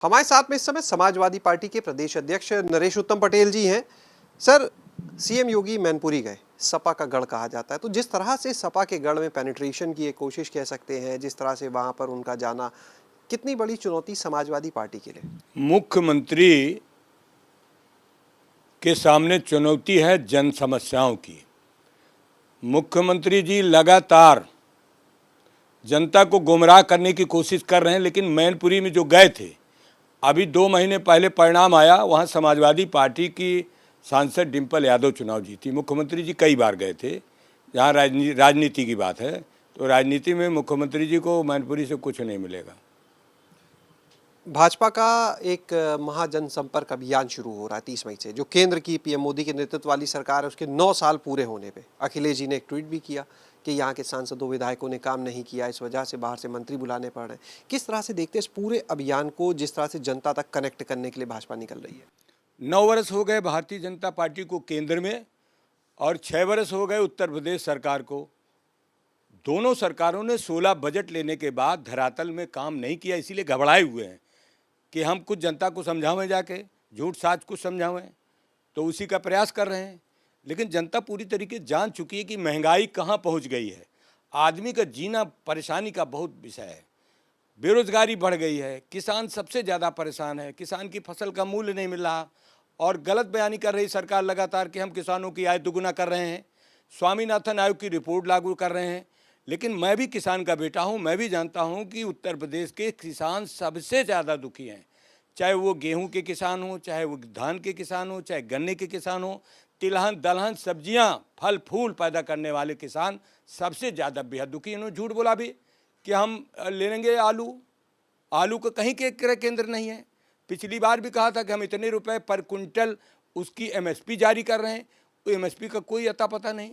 हमारे साथ में इस समय समाजवादी पार्टी के प्रदेश अध्यक्ष नरेश उत्तम पटेल जी हैं। सर, सीएम योगी मैनपुरी गए, सपा का गढ़ कहा जाता है, तो जिस तरह से सपा के गढ़ में पेनिट्रेशन की एक कोशिश कह सकते हैं, जिस तरह से वहां पर उनका जाना, कितनी बड़ी चुनौती समाजवादी पार्टी के लिए? मुख्यमंत्री के सामने चुनौती है जन समस्याओं की। मुख्यमंत्री जी लगातार जनता को गुमराह करने की कोशिश कर रहे हैं, लेकिन मैनपुरी में जो गए थे, अभी 2 महीने पहले परिणाम आया, वहाँ समाजवादी पार्टी की सांसद डिम्पल यादव चुनाव जीती। मुख्यमंत्री जी कई बार गए थे। जहाँ राजनीति की बात है तो राजनीति में मुख्यमंत्री जी को मैनपुरी से कुछ नहीं मिलेगा। भाजपा का एक महाजनसंपर्क अभियान शुरू हो रहा है 30 मई से, जो केंद्र की पीएम मोदी के नेतृत्व वाली सरकार है, उसके 9 साल पूरे होने पे अखिलेश जी ने एक ट्वीट भी किया कि यहाँ के सांसदों विधायकों ने काम नहीं किया, इस वजह से बाहर से मंत्री बुलाने पड़ रहे हैं। किस तरह से देखते हैं इस पूरे अभियान को, जिस तरह से जनता तक कनेक्ट करने के लिए भाजपा निकल रही है? 9 वर्ष हो गए भारतीय जनता पार्टी को केंद्र में और 6 वर्ष हो गए उत्तर प्रदेश सरकार को। दोनों सरकारों ने 16 बजट लेने के बाद धरातल में काम नहीं किया, इसीलिए घबराए हुए हैं कि हम कुछ जनता को समझावें, जाके झूठ साच कुछ समझावें, तो उसी का प्रयास कर रहे हैं। लेकिन जनता पूरी तरीके जान चुकी है कि महंगाई कहाँ पहुंच गई है। आदमी का जीना परेशानी का बहुत विषय है। बेरोजगारी बढ़ गई है, किसान सबसे ज़्यादा परेशान है, किसान की फसल का मूल्य नहीं मिल रहा और गलत बयानी कर रही सरकार लगातार कि हम किसानों की आय दुगुना कर रहे हैं, स्वामीनाथन आयोग की रिपोर्ट लागू कर रहे हैं। लेकिन मैं भी किसान का बेटा हूं, मैं भी जानता हूं कि उत्तर प्रदेश के किसान सबसे ज़्यादा दुखी हैं। चाहे वो गेहूं के किसान हो, चाहे वो धान के किसान हो, चाहे गन्ने के किसान हो, तिलहन दलहन सब्जियां फल फूल पैदा करने वाले किसान सबसे ज़्यादा बेहद दुखी। इन्होंने झूठ बोला भी कि हम ले लेंगे आलू का कहीं के क्रय केंद्र नहीं है। पिछली बार भी कहा था कि हम इतने रुपए पर कुंटल उसकी एमएसपी जारी कर रहे हैं, तो एमएसपी का कोई अता पता नहीं।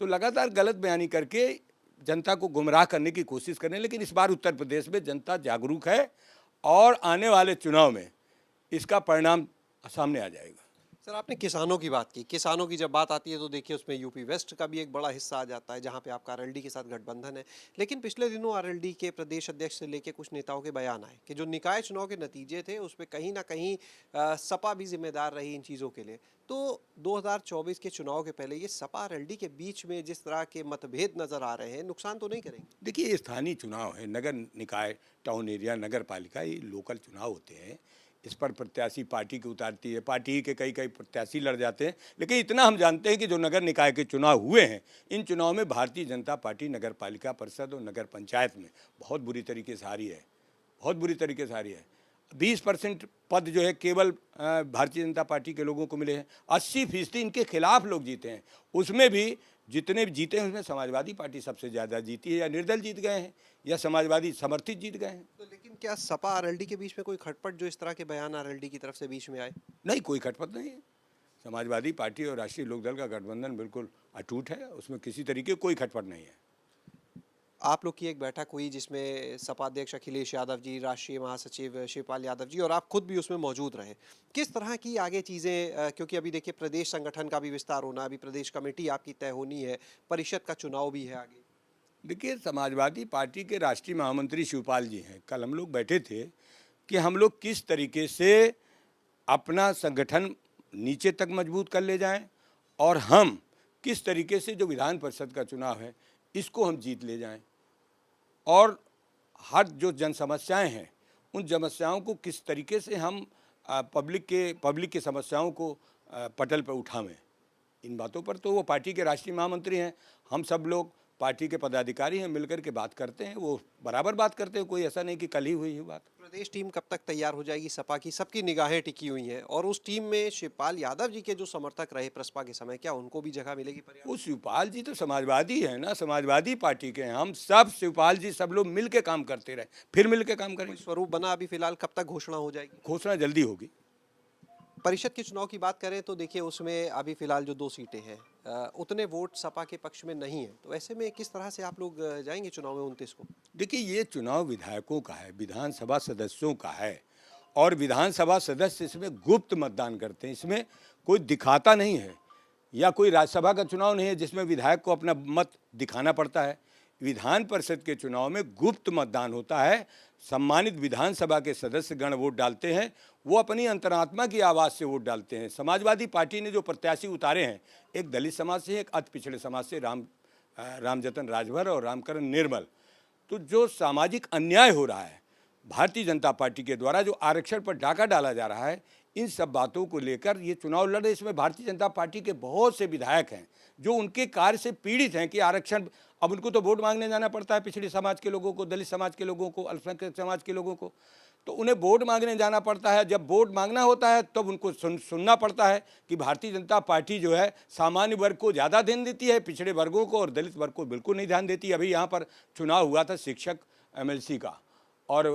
तो लगातार गलत बयानी करके जनता को गुमराह करने की कोशिश कर रहे हैं। लेकिन इस बार उत्तर प्रदेश में जनता जागरूक है और आने वाले चुनाव में इसका परिणाम सामने आ जाएगा। सर, आपने किसानों की बात की। किसानों की जब बात आती है तो देखिए उसमें यूपी वेस्ट का भी एक बड़ा हिस्सा आ जाता है, जहां पे आपका आरएलडी के साथ गठबंधन है। लेकिन पिछले दिनों आरएलडी के प्रदेश अध्यक्ष से लेके कुछ नेताओं के बयान आए कि जो निकाय चुनाव के नतीजे थे उसमें कहीं ना कहीं सपा भी जिम्मेदार रही इन चीज़ों के लिए। तो 2024 के चुनाव के पहले ये सपा आरएलडी के बीच में जिस तरह के मतभेद नजर आ रहे हैं, नुकसान तो नहीं करेंगे? देखिए, ये स्थानीय चुनाव है, नगर निकाय, टाउन एरिया, नगर पालिका, ये लोकल चुनाव होते हैं। इस पर प्रत्याशी पार्टी की उतारती है, पार्टी के कई प्रत्याशी लड़ जाते हैं। लेकिन इतना हम जानते हैं कि जो नगर निकाय के चुनाव हुए हैं, इन चुनाव में भारतीय जनता पार्टी नगर पालिका परिषद और नगर पंचायत में बहुत बुरी तरीके से हारी है, बहुत बुरी तरीके से हारी है। 20% पद जो है केवल भारतीय जनता पार्टी के लोगों को मिले हैं। 80% इनके खिलाफ लोग जीते हैं। उसमें भी जितने भी जीते हैं उसमें समाजवादी पार्टी सबसे ज़्यादा जीती है, या निर्दल जीत गए हैं या समाजवादी समर्थित जीत गए हैं। तो लेकिन क्या सपा आरएलडी के बीच में कोई खटपट, जो इस तरह के बयान आरएलडी की तरफ से बीच में आए? नहीं, कोई खटपट नहीं है। समाजवादी पार्टी और राष्ट्रीय लोकदल का गठबंधन बिल्कुल अटूट है, उसमें किसी तरीके कोई खटपट नहीं है। आप लोग की एक बैठक हुई जिसमें सपा अध्यक्ष अखिलेश यादव जी, राष्ट्रीय महासचिव शिवपाल यादव जी और आप खुद भी उसमें मौजूद रहे। किस तरह की आगे चीज़ें, क्योंकि अभी देखिए प्रदेश संगठन का भी विस्तार होना, अभी प्रदेश कमेटी आपकी तय होनी है, परिषद का चुनाव भी है आगे। देखिए, समाजवादी पार्टी के राष्ट्रीय महामंत्री शिवपाल जी हैं। कल हम लोग बैठे थे कि हम लोग किस तरीके से अपना संगठन नीचे तक मजबूत कर ले जाएं और हम किस तरीके से जो विधान परिषद का चुनाव है इसको हम जीत ले जाएं, और हर जो जन समस्याएँ हैं उन समस्याओं को किस तरीके से हम पब्लिक के समस्याओं को पटल पर उठावें। इन बातों पर तो वो पार्टी के राष्ट्रीय महामंत्री हैं, हम सब लोग पार्टी के पदाधिकारी हैं, मिलकर के बात करते हैं, वो बराबर बात करते हैं। कोई ऐसा नहीं कि कल ही हुई है बात। प्रदेश टीम कब तक तैयार हो जाएगी सपा की? सबकी निगाहें टिकी हुई हैं और उस टीम में शिवपाल यादव जी के जो समर्थक रहे प्रसपा के समय, क्या उनको भी जगह मिलेगी पर्याप्त? वो शिवपाल जी तो समाजवादी है ना, समाजवादी पार्टी के हैं। हम सब शिवपाल जी सब लोग मिल के काम करते रहे, फिर मिल के काम करेंगे। स्वरूप बना अभी फिलहाल, कब तक घोषणा हो जाएगी? घोषणा जल्दी होगी। परिषद के चुनाव की बात करें तो देखिए उसमें अभी फिलहाल जो 2 सीटें हैं, उतने वोट सपा के पक्ष में नहीं है, तो ऐसे में किस तरह से आप लोग जाएंगे चुनाव में 29 को? देखिए, ये चुनाव विधायकों का है, विधानसभा सदस्यों का है, और विधानसभा सदस्य इसमें गुप्त मतदान करते हैं। इसमें कोई दिखाता नहीं है, या कोई राज्यसभा का चुनाव नहीं है जिसमें विधायक को अपना मत दिखाना पड़ता है। विधान परिषद के चुनाव में गुप्त मतदान होता है। सम्मानित विधानसभा के सदस्यगण वोट डालते हैं, वो अपनी अंतरात्मा की आवाज़ से वोट डालते हैं। समाजवादी पार्टी ने जो प्रत्याशी उतारे हैं, एक दलित समाज से, एक अति पिछड़े समाज से, रामजतन राजभर और रामकरण निर्मल। तो जो सामाजिक अन्याय हो रहा है भारतीय जनता पार्टी के द्वारा, जो आरक्षण पर डाका डाला जा रहा है, इन सब बातों को लेकर ये चुनाव लड़ रहे। इसमें भारतीय जनता पार्टी के बहुत से विधायक हैं जो उनके कार्य से पीड़ित हैं कि आरक्षण, अब उनको तो वोट मांगने जाना पड़ता है, पिछड़े समाज के लोगों को, दलित समाज के लोगों को, अल्पसंख्यक समाज के लोगों को, तो उन्हें वोट मांगने जाना पड़ता है। जब वोट मांगना होता है तब उनको सुनना पड़ता है कि भारतीय जनता पार्टी जो है सामान्य वर्ग को ज़्यादा ध्यान देती है, पिछड़े वर्गों को और दलित वर्ग को बिल्कुल नहीं ध्यान देती। अभी यहाँ पर चुनाव हुआ था शिक्षक एमएलसी का और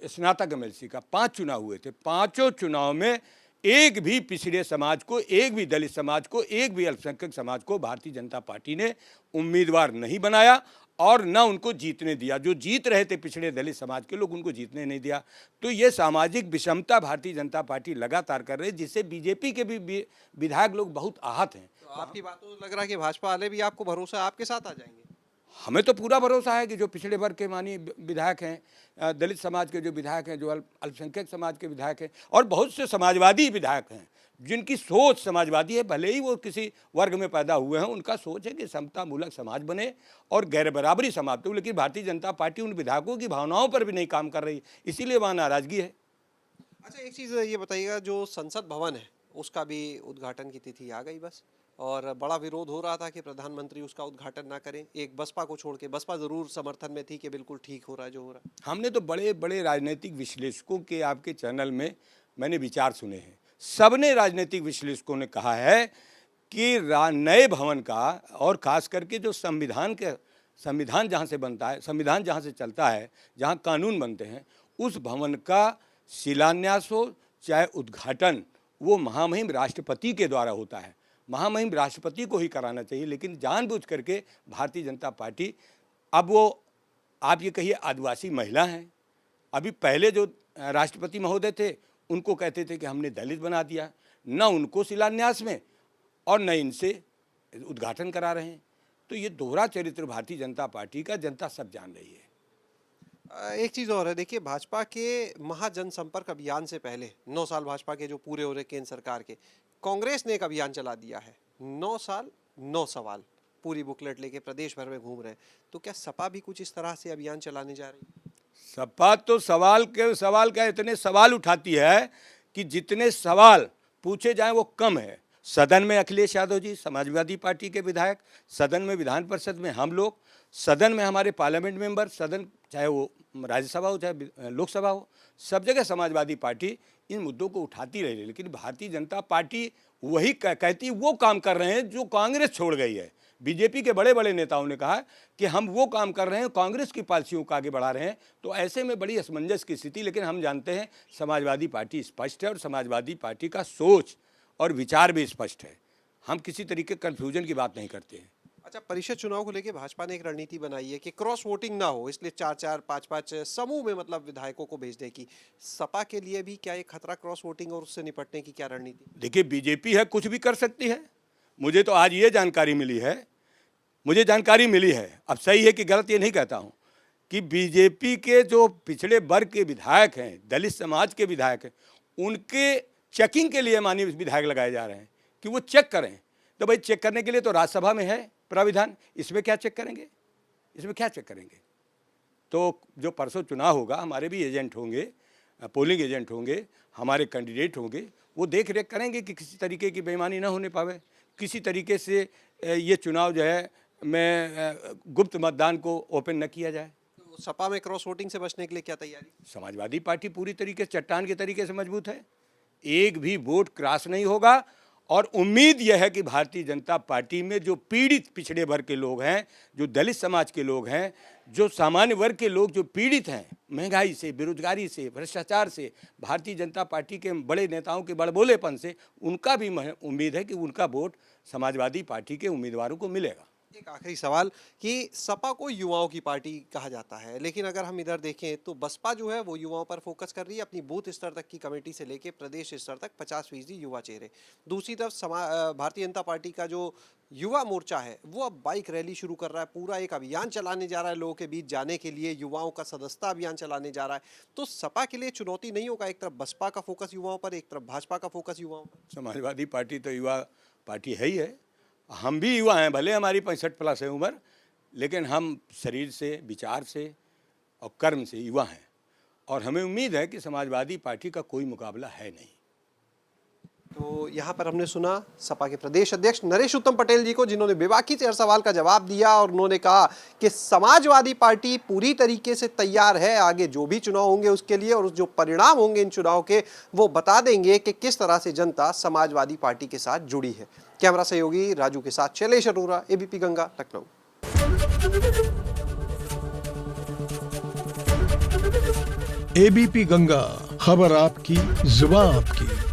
स्नातक एमएलसी का, 5 चुनाव हुए थे। पाँचों चुनाव में एक भी पिछड़े समाज को, एक भी दलित समाज को, एक भी अल्पसंख्यक समाज को भारतीय जनता पार्टी ने उम्मीदवार नहीं बनाया और न उनको जीतने दिया। जो जीत रहे थे पिछड़े दलित समाज के लोग, उनको जीतने नहीं दिया। तो ये सामाजिक विषमता भारतीय जनता पार्टी लगातार कर रही है, जिससे बीजेपी के भी विधायक लोग बहुत आहत हैं। तो आपकी बातों से लग रहा है कि भाजपा वाले भी, आपको भरोसा है, आपके साथ आ जाएंगे? हमें तो पूरा भरोसा है कि जो पिछड़े वर्ग के माननीय विधायक हैं, दलित समाज के जो विधायक हैं, जो अल्पसंख्यक समाज के विधायक हैं और बहुत से समाजवादी विधायक हैं जिनकी सोच समाजवादी है, भले ही वो किसी वर्ग में पैदा हुए हैं, उनका सोच है कि समता मूलक समाज बने और गैर बराबरी समाप्त हो। लेकिन भारतीय जनता पार्टी उन विधायकों की भावनाओं पर भी नहीं काम कर रही, इसीलिए वहाँ नाराजगी है। अच्छा, एक चीज़ ये बताइएगा, जो संसद भवन है उसका भी उद्घाटन की तिथि आ गई बस, और बड़ा विरोध हो रहा था कि प्रधानमंत्री उसका उद्घाटन ना करें, एक बसपा को छोड़ के। बसपा जरूर समर्थन में थी कि बिल्कुल ठीक हो रहा है जो हो रहा है। हमने तो बड़े बड़े राजनीतिक विश्लेषकों के आपके चैनल में मैंने विचार सुने हैं, सबने राजनीतिक विश्लेषकों ने कहा है कि नए भवन का, और खास करके जो संविधान जहाँ से बनता है, संविधान जहाँ से चलता है, जहाँ कानून बनते हैं, उस भवन का शिलान्यास हो चाहे उद्घाटन, वो महामहिम राष्ट्रपति के द्वारा होता है। महामहिम राष्ट्रपति को ही कराना चाहिए। लेकिन जानबूझ करके भारतीय जनता पार्टी, अब वो आप ये कहिए आदिवासी महिला हैं, अभी पहले जो राष्ट्रपति महोदय थे उनको कहते थे कि हमने दलित बना दिया, न उनको शिलान्यास में और न इनसे उद्घाटन करा रहे हैं। तो ये दोहरा चरित्र भारतीय जनता पार्टी का जनता सब जान रही है। एक चीज़ और है, देखिए, भाजपा के महाजनसंपर्क अभियान से पहले 9 साल भाजपा के जो पूरे हो रहे केंद्र सरकार के, कांग्रेस ने एक अभियान चला दिया है, 9 साल 9 सवाल, पूरी बुकलेट लेके प्रदेश भर में घूम रहे हैं। तो क्या सपा भी कुछ इस तरह से अभियान चलाने जा रही है? सपा तो सवाल का इतने सवाल उठाती है कि जितने सवाल पूछे जाएं वो कम है। सदन में अखिलेश यादव जी समाजवादी पार्टी के विधायक, सदन में विधान परिषद में हम लोग, सदन में हमारे पार्लियामेंट मेंबर, सदन चाहे वो राज्यसभा हो चाहे लोकसभा हो, सब जगह समाजवादी पार्टी इन मुद्दों को उठाती रही है। लेकिन भारतीय जनता पार्टी वही कहती वो काम कर रहे हैं जो कांग्रेस छोड़ गई है। बीजेपी के बड़े बड़े नेताओं ने कहा कि हम वो काम कर रहे हैं, कांग्रेस की पॉलिसियों को आगे बढ़ा रहे हैं। तो ऐसे में बड़ी असमंजस की स्थिति। लेकिन हम जानते हैं समाजवादी पार्टी स्पष्ट है और समाजवादी पार्टी का सोच और विचार भी स्पष्ट है। हम किसी तरीके कन्फ्यूजन की बात नहीं करते हैं। अच्छा, परिषद चुनाव को लेकर भाजपा ने एक रणनीति बनाई है कि क्रॉस वोटिंग ना हो, इसलिए 4-4, 5-5 समूह में मतलब विधायकों को भेजने की। सपा के लिए भी क्या एक खतरा क्रॉस वोटिंग और उससे निपटने की क्या रणनीति? देखिए, बीजेपी है, कुछ भी कर सकती है। मुझे तो आज ये जानकारी मिली है, अब सही है कि गलत ये नहीं कहता हूँ, कि बीजेपी के जो पिछड़े वर्ग के विधायक हैं, दलित समाज के विधायक हैं, उनके चेकिंग के लिए माननीय विधायक लगाए जा रहे हैं कि वो चेक करें। तो भाई चेक करने के लिए तो राज्यसभा में है प्राविधान, इसमें क्या चेक करेंगे? तो जो परसों चुनाव होगा, हमारे भी एजेंट होंगे, पोलिंग एजेंट होंगे, हमारे कैंडिडेट होंगे, वो देख रेख करेंगे कि किसी तरीके की बेईमानी ना होने पावे, किसी तरीके से ये चुनाव जो है मैं गुप्त मतदान को ओपन न किया जाए। तो सपा में क्रॉस वोटिंग से बचने के लिए क्या तैयारी? समाजवादी पार्टी पूरी तरीके से चट्टान के तरीके से मजबूत है, एक भी वोट क्रॉस नहीं होगा। और उम्मीद यह है कि भारतीय जनता पार्टी में जो पीड़ित पिछड़े वर्ग के लोग हैं, जो दलित समाज के लोग हैं, जो सामान्य वर्ग के लोग जो पीड़ित हैं महंगाई से, बेरोजगारी से, भ्रष्टाचार से, भारतीय जनता पार्टी के बड़े नेताओं के बड़बोलेपन से, उनका भी उम्मीद है कि उनका वोट समाजवादी पार्टी के उम्मीदवारों को मिलेगा। एक आखिरी सवाल कि सपा को युवाओं की पार्टी कहा जाता है, लेकिन अगर हम इधर देखें तो बसपा जो है वो युवाओं पर फोकस कर रही है, अपनी बूथ स्तर तक की कमेटी से लेके प्रदेश स्तर तक 50% युवा चेहरे। दूसरी तरफ भारतीय जनता पार्टी का जो युवा मोर्चा है वो अब बाइक रैली शुरू कर रहा है, पूरा एक अभियान चलाने जा रहा है, लोगों के बीच जाने के लिए युवाओं का सदस्यता अभियान चलाने जा रहा है। तो सपा के लिए चुनौती नहीं होगा, एक तरफ बसपा का फोकस युवाओं पर, एक तरफ भाजपा का फोकस युवाओं पर? समाजवादी पार्टी तो युवा पार्टी है ही है, हम भी युवा हैं, भले हमारी 65 प्लस है उम्र, लेकिन हम शरीर से, विचार से और कर्म से युवा हैं, और हमें उम्मीद है कि समाजवादी पार्टी का कोई मुकाबला है नहीं। तो यहाँ पर हमने सुना सपा के प्रदेश अध्यक्ष नरेश उत्तम पटेल जी को, जिन्होंने बेबाकी से हर सवाल का जवाब दिया और उन्होंने कहा कि समाजवादी पार्टी पूरी तरीके से तैयार है आगे जो भी चुनाव होंगे उसके लिए, और जो परिणाम होंगे इन चुनाव के वो बता देंगे कि किस तरह से जनता समाजवादी पार्टी के साथ जुड़ी है। कैमरा सहयोगी राजू के साथ शैलेश अरोरा, एबीपी गंगा, लखनऊ। एबीपी गंगा, खबर आपकी, जुबान आपकी।